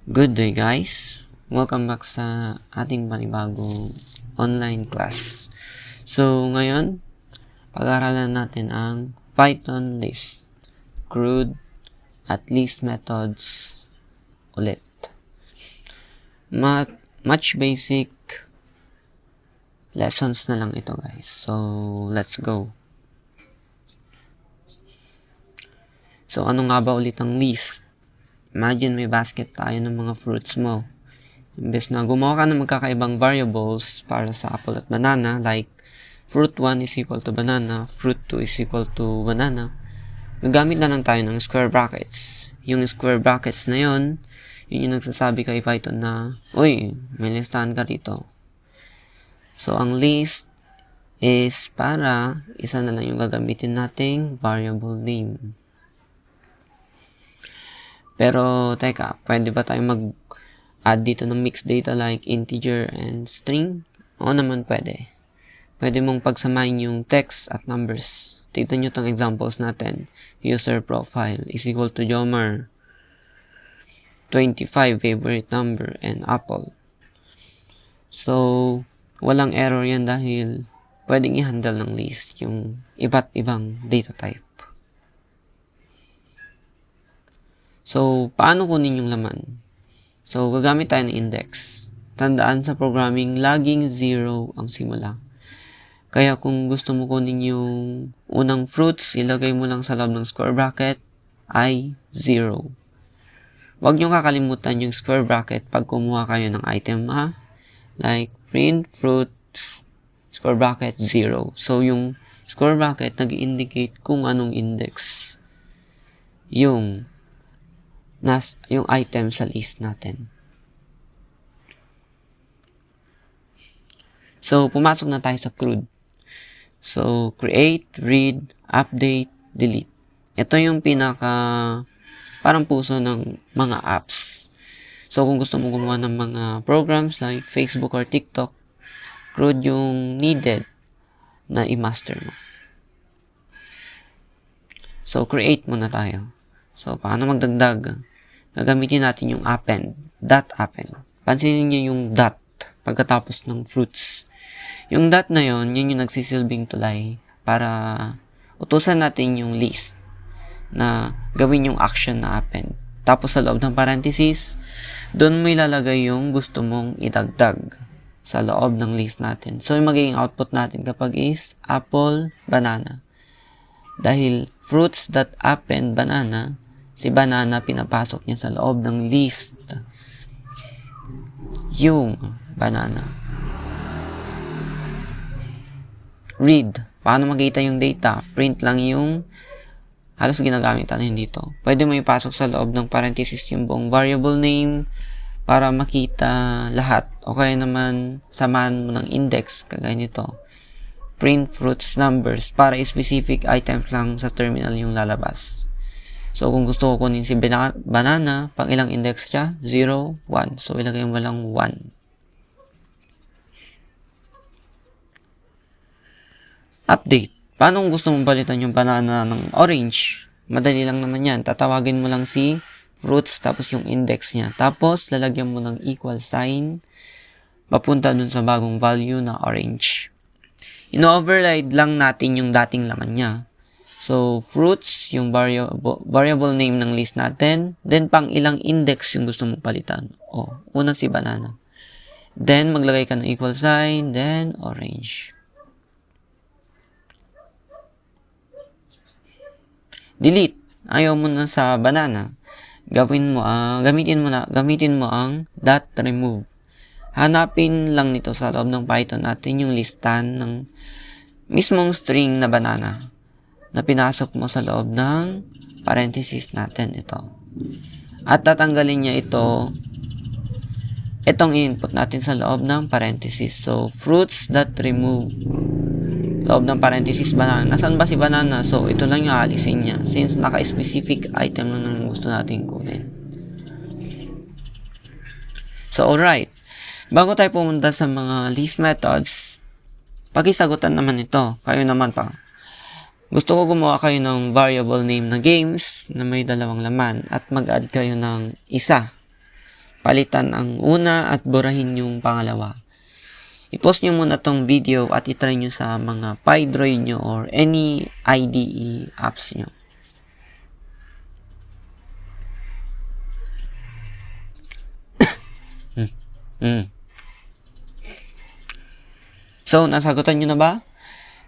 Good day guys! Welcome back sa ating panibagong online class. So ngayon, pag-aaralan natin ang Python list, CRUD, at list methods ulit. Much basic lessons na lang ito guys. So let's go! So ano nga ba ulit ang list? Imagine may basket tayo ng mga fruits mo. Imbes na gumawa ka ng magkakaibang variables para sa apple at banana, like fruit 1 is equal to banana, fruit 2 is equal to banana, gagamit na lang tayo ng square brackets. Yung square brackets na yun yung nagsasabi kay Python na, uy, may listahan ka dito. So ang list is para isa na lang yung gagamitin nating variable name. Pero, teka, pwede ba tayo mag-add dito ng mixed data like integer and string? Oo naman pwede. Pwede mong pagsamahin yung text at numbers. Tignan nyo tong examples natin. User profile is equal to Jomar. 25 favorite number and apple. So, walang error yan dahil pwedeng i-handle ng list yung iba't ibang data type. So, paano kunin yung laman? So, gagamit tayo ng index. Tandaan sa programming, laging 0 ang simula. Kaya kung gusto mo kunin yung unang fruits, ilagay mo lang sa loob ng square bracket ay 0. Huwag nyo kakalimutan yung square bracket pag kumuha kayo ng item, ha? Like, print fruit, square bracket 0. So, yung square bracket nag-indicate kung anong index yung item sa list natin. So, pumasok na tayo sa CRUD. So, create, read, update, delete. Ito yung parang puso ng mga apps. So, kung gusto mo gumawa ng mga programs like Facebook or TikTok, CRUD yung needed na i-master mo. So, create muna tayo. So, paano magdagdag? Gagamitin natin yung append, dot append. Pansinin niyo yung dot pagkatapos ng fruits. Yung dot na yon, yun yung nagsisilbing tulay para utusan natin yung list na gawin yung action na append. Tapos sa loob ng parenthesis, doon mo ilalagay yung gusto mong idagdag sa loob ng list natin. So, yung magiging output natin kapag is apple, banana. Dahil fruits.append banana, si banana pinapasok niya sa loob ng list yung banana. Read. Paano makita yung data? Print lang yung halos ginagamit natin dito. Pwede mo ipasok sa loob ng parenthesis yung buong variable name para makita lahat. O kaya naman samahan mo ng index kagaya nito. Print fruits numbers para specific items lang sa terminal yung lalabas. So, kung gusto ko kunin si banana, pang ilang index siya? 0, 1. So, ilagay mo lang 1. Update. Paano kung gusto mong palitan yung banana ng orange? Madali lang naman yan. Tatawagin mo lang si fruits tapos yung index niya. Tapos, lalagyan mo ng equal sign papunta dun sa bagong value na orange. Ino-override lang natin yung dating laman niya. So, fruits, yung variable name ng list natin. Then, pang ilang index yung gusto mong palitan. Una si banana. Then, maglagay ka ng equal sign. Then, orange. Delete. Ayaw mo na sa banana. Gamitin mo ang dot remove. Hanapin lang nito sa loob ng Python natin yung listan ng mismong string na banana na pinasok mo sa loob ng parenthesis natin ito. At tatanggalin niya itong input natin sa loob ng parenthesis. So, fruits.remove loob ng parenthesis banana. Nasaan ba si banana? So, ito lang yung aalisin niya since naka-specific item lang ng gusto natin kunin. So, alright. Bago tayo pumunta sa mga list methods, pakisagutan naman ito. Kayo naman pa. gusto ko gumawa kayo ng variable name na games na may dalawang laman at mag-add kayo ng isa. Palitan ang una at burahin yung pangalawa. I-post nyo muna tong video at itry nyo sa mga PyDroid nyo or any IDE apps nyo. So, nasagutan nyo na ba?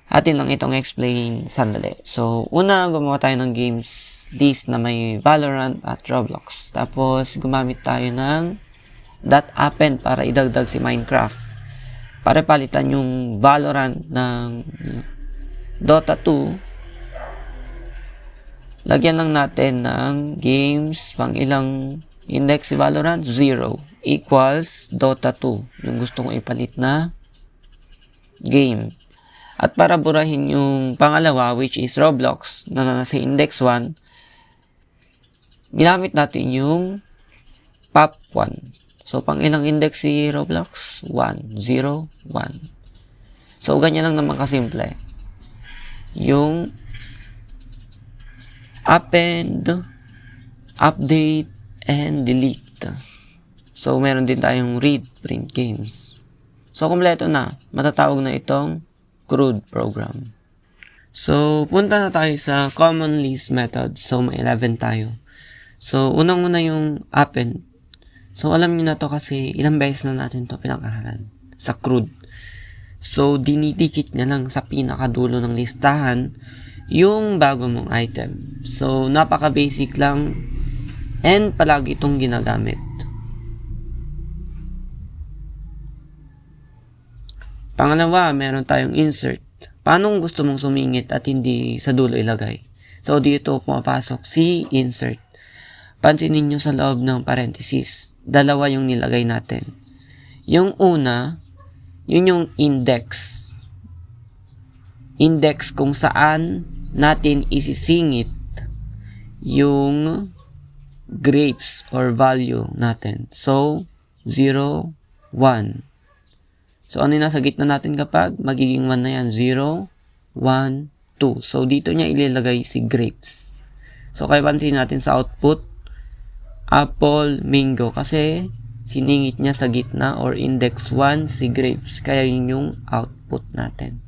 Atin lang itong explain sandali. So, una, gumawa tayo ng games list na may Valorant at Roblox. Tapos, gumamit tayo ng .append para idagdag si Minecraft. Para palitan yung Valorant ng Dota 2, lagyan lang natin ng games, pang ilang index si Valorant, 0, equals Dota 2, yung gusto kong ipalit na game. At para burahin yung pangalawa, which is Roblox, na nasa index 1, ginamit natin yung pop1. So, pang ilang index si Roblox? 1, 0, 1. So, ganyan lang naman kasimple. Yung append, update, and delete. So, meron din tayong read, print games. So, kumpleto na. Matatawag na itong CRUD program. So, punta na tayo sa common list method. So, may 11 tayo. So, unang-una yung append. So, alam niyo na to kasi ilang beses na natin to pinag-aralan sa CRUD. So, dinidikit niya lang sa pinakadulo ng listahan yung bago mong item. So, napaka-basic lang and palagi itong ginagamit. Pangalawa, meron tayong insert. Paano kung gusto mong sumingit at hindi sa dulo ilagay? So, dito pumapasok si insert. Pansinin nyo sa loob ng parenthesis. Dalawa yung nilagay natin. Yung una, yun yung index. Index kung saan natin isisingit yung grapes or value natin. So, 0, 1. So, ano yung nasa gitna natin kapag magiging 1 na yan? 0, 1, 2. So, dito niya ilalagay si grapes. So, kaya pansin natin sa output, apple, mango. Kasi, siningit niya sa gitna or index 1 si grapes. Kaya yun yung output natin.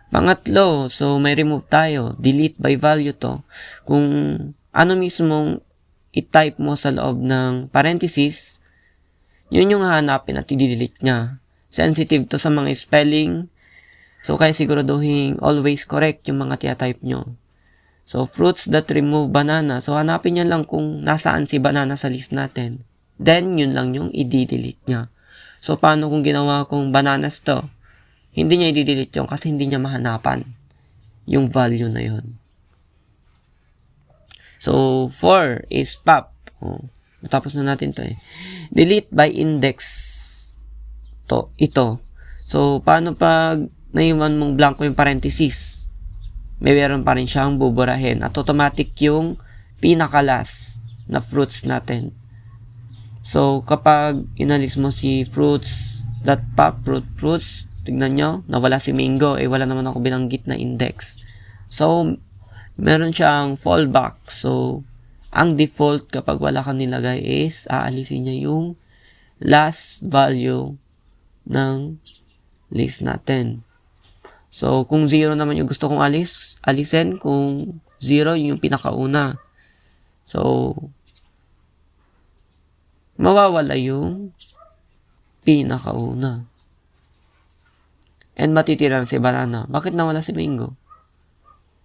Pangatlo, so may remove tayo. Delete by value to. Kung ano mismong i-type mo sa loob ng parenthesis, yun yung hahanapin at i-delete niya. Sensitive to sa mga spelling. So, kaya siguraduhin always correct yung mga tia-type nyo. So, fruits that remove banana. So, hanapin niya lang kung nasaan si banana sa list natin. Then, yun lang yung i-delete niya. So, paano kung ginawa kong bananas to? Hindi niya i-delete yun kasi hindi niya mahanapan yung value na yun. So, 4 is pop. Oh. Natapos na natin to eh. Delete by index. Ito. So, paano pag naiwan mong blanco yung parenthesis? May meron pa rin siyang buburahin. At automatic yung pinakalas na fruits natin. So, kapag inalis mo si fruits.pop, fruits, tignan nyo, nawala si mango. Wala naman ako binanggit na index. So, meron siyang fallback. So, ang default kapag wala kang nilagay is aalisin niya yung last value ng list natin. So, kung 0 naman yung gusto kong alisin. Kung 0, yung pinakauna. So, mawawala yung pinakauna. And matitira si banana. Bakit nawala si mango?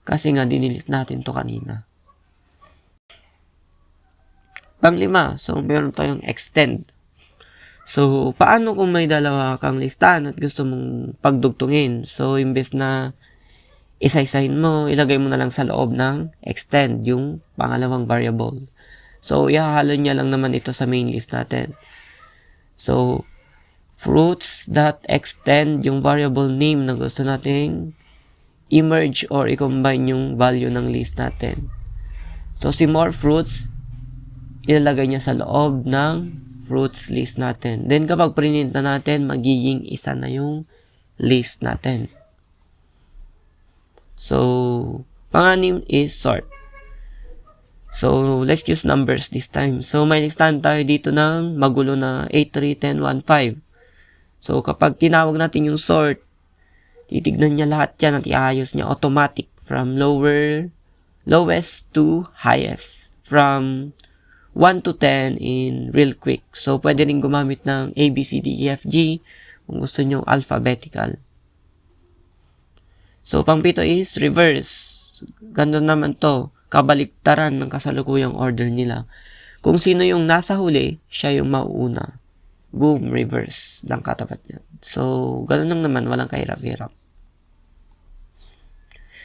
Kasi nga, dinilit natin to kanina. Panglima, so meron tayong extend. So, paano kung may dalawa kang listahan at gusto mong pagdugtungin? So, imbes na isa-isahin mo, ilagay mo na lang sa loob ng extend, yung pangalawang variable. So, ihahalo niya lang naman ito sa main list natin. So, fruits that extend yung variable name na gusto nating i-merge or i-combine yung value ng list natin. So, si more fruits, ilalagay niya sa loob ng fruits list natin. Then, kapag print na natin, magiging isa na yung list natin. So, pang-anim is sort. So, let's use numbers this time. So, may listahan tayo dito ng magulo na 8, 3, 10, 1, 5. So, kapag tinawag natin yung sort, titignan niya lahat yan at iayos niya automatic from lowest to highest. From 1 to 10 in real quick. So, pwede rin gumamit ng A, B, C, D, E, F, G kung gusto nyo alphabetical. So, pang-pito is reverse. Ganda naman to. Kabaliktaran ng kasalukuyang order nila. Kung sino yung nasa huli, siya yung mauuna. Boom, reverse lang katapat niya. So, ganun lang naman, walang kahirap-hirap.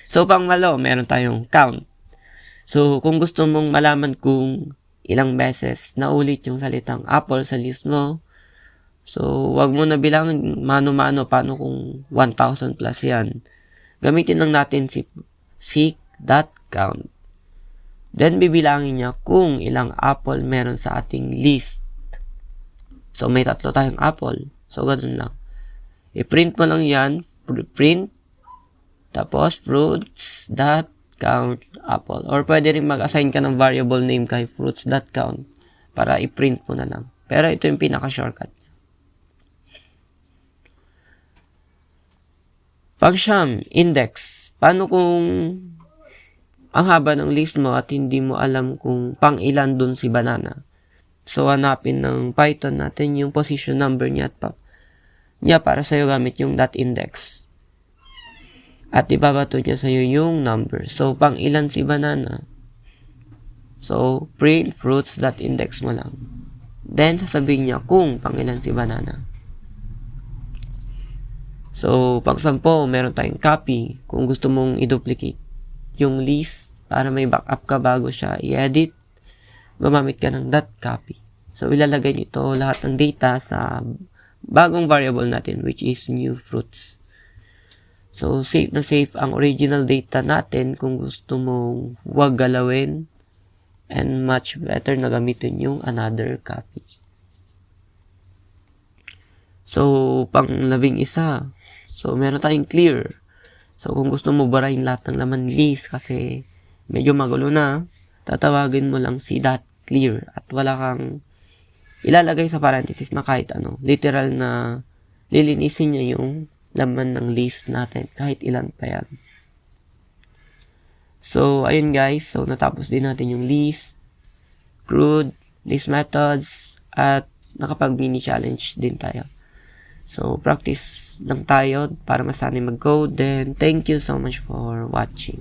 So, pang-walo, meron tayong count. So, kung gusto mong malaman kung ilang beses naulit yung salitang apple sa list mo, so, wag mo na bilangin mano-mano paano kung 1,000 plus yan. Gamitin lang natin si seek.count. Then, bibilangin niya kung ilang apple meron sa ating list. So, may 3 tayong apple. So, ganun lang. I-print mo lang yan. Print. Tapos, fruits.count apple. Or pwede rin mag-assign ka ng variable name kay fruits.count para i-print mo na lang. Pero ito yung pinaka-shortcut. Pang-siyam, index. Paano kung ang haba ng list mo at hindi mo alam kung pang ilan dun si banana? So, hanapin ng Python natin yung position number niya para sa'yo gamit yung .index. At ibabato niya sa'yo yung number. So, pang ilan si banana? So, print fruits.index mo lang. Then, sasabihin niya kung pang ilan si banana. So, pang 10, meron tayong copy. Kung gusto mong i-duplicate yung list para may backup ka bago siya i-edit, gumamit ka ng .copy. So, ilalagay nito lahat ng data sa bagong variable natin, which is new fruits. So, safe na safe ang original data natin kung gusto mong huwag galawin, and much better na gamitin yung another copy. So, pang 11, so, meron tayong clear. So, kung gusto mo barahin lahat ng laman list kasi medyo magulo na, tatawagin mo lang si .clear at wala kang ilalagay sa parenthesis na kahit ano. Literal na lilinisin niya yung laman ng list natin kahit ilan pa yan. So, ayun guys. So, natapos din natin yung list, CRUD, list methods, at nakapag-mini challenge din tayo. So, practice lang tayo para masanay mag-code. Then, thank you so much for watching.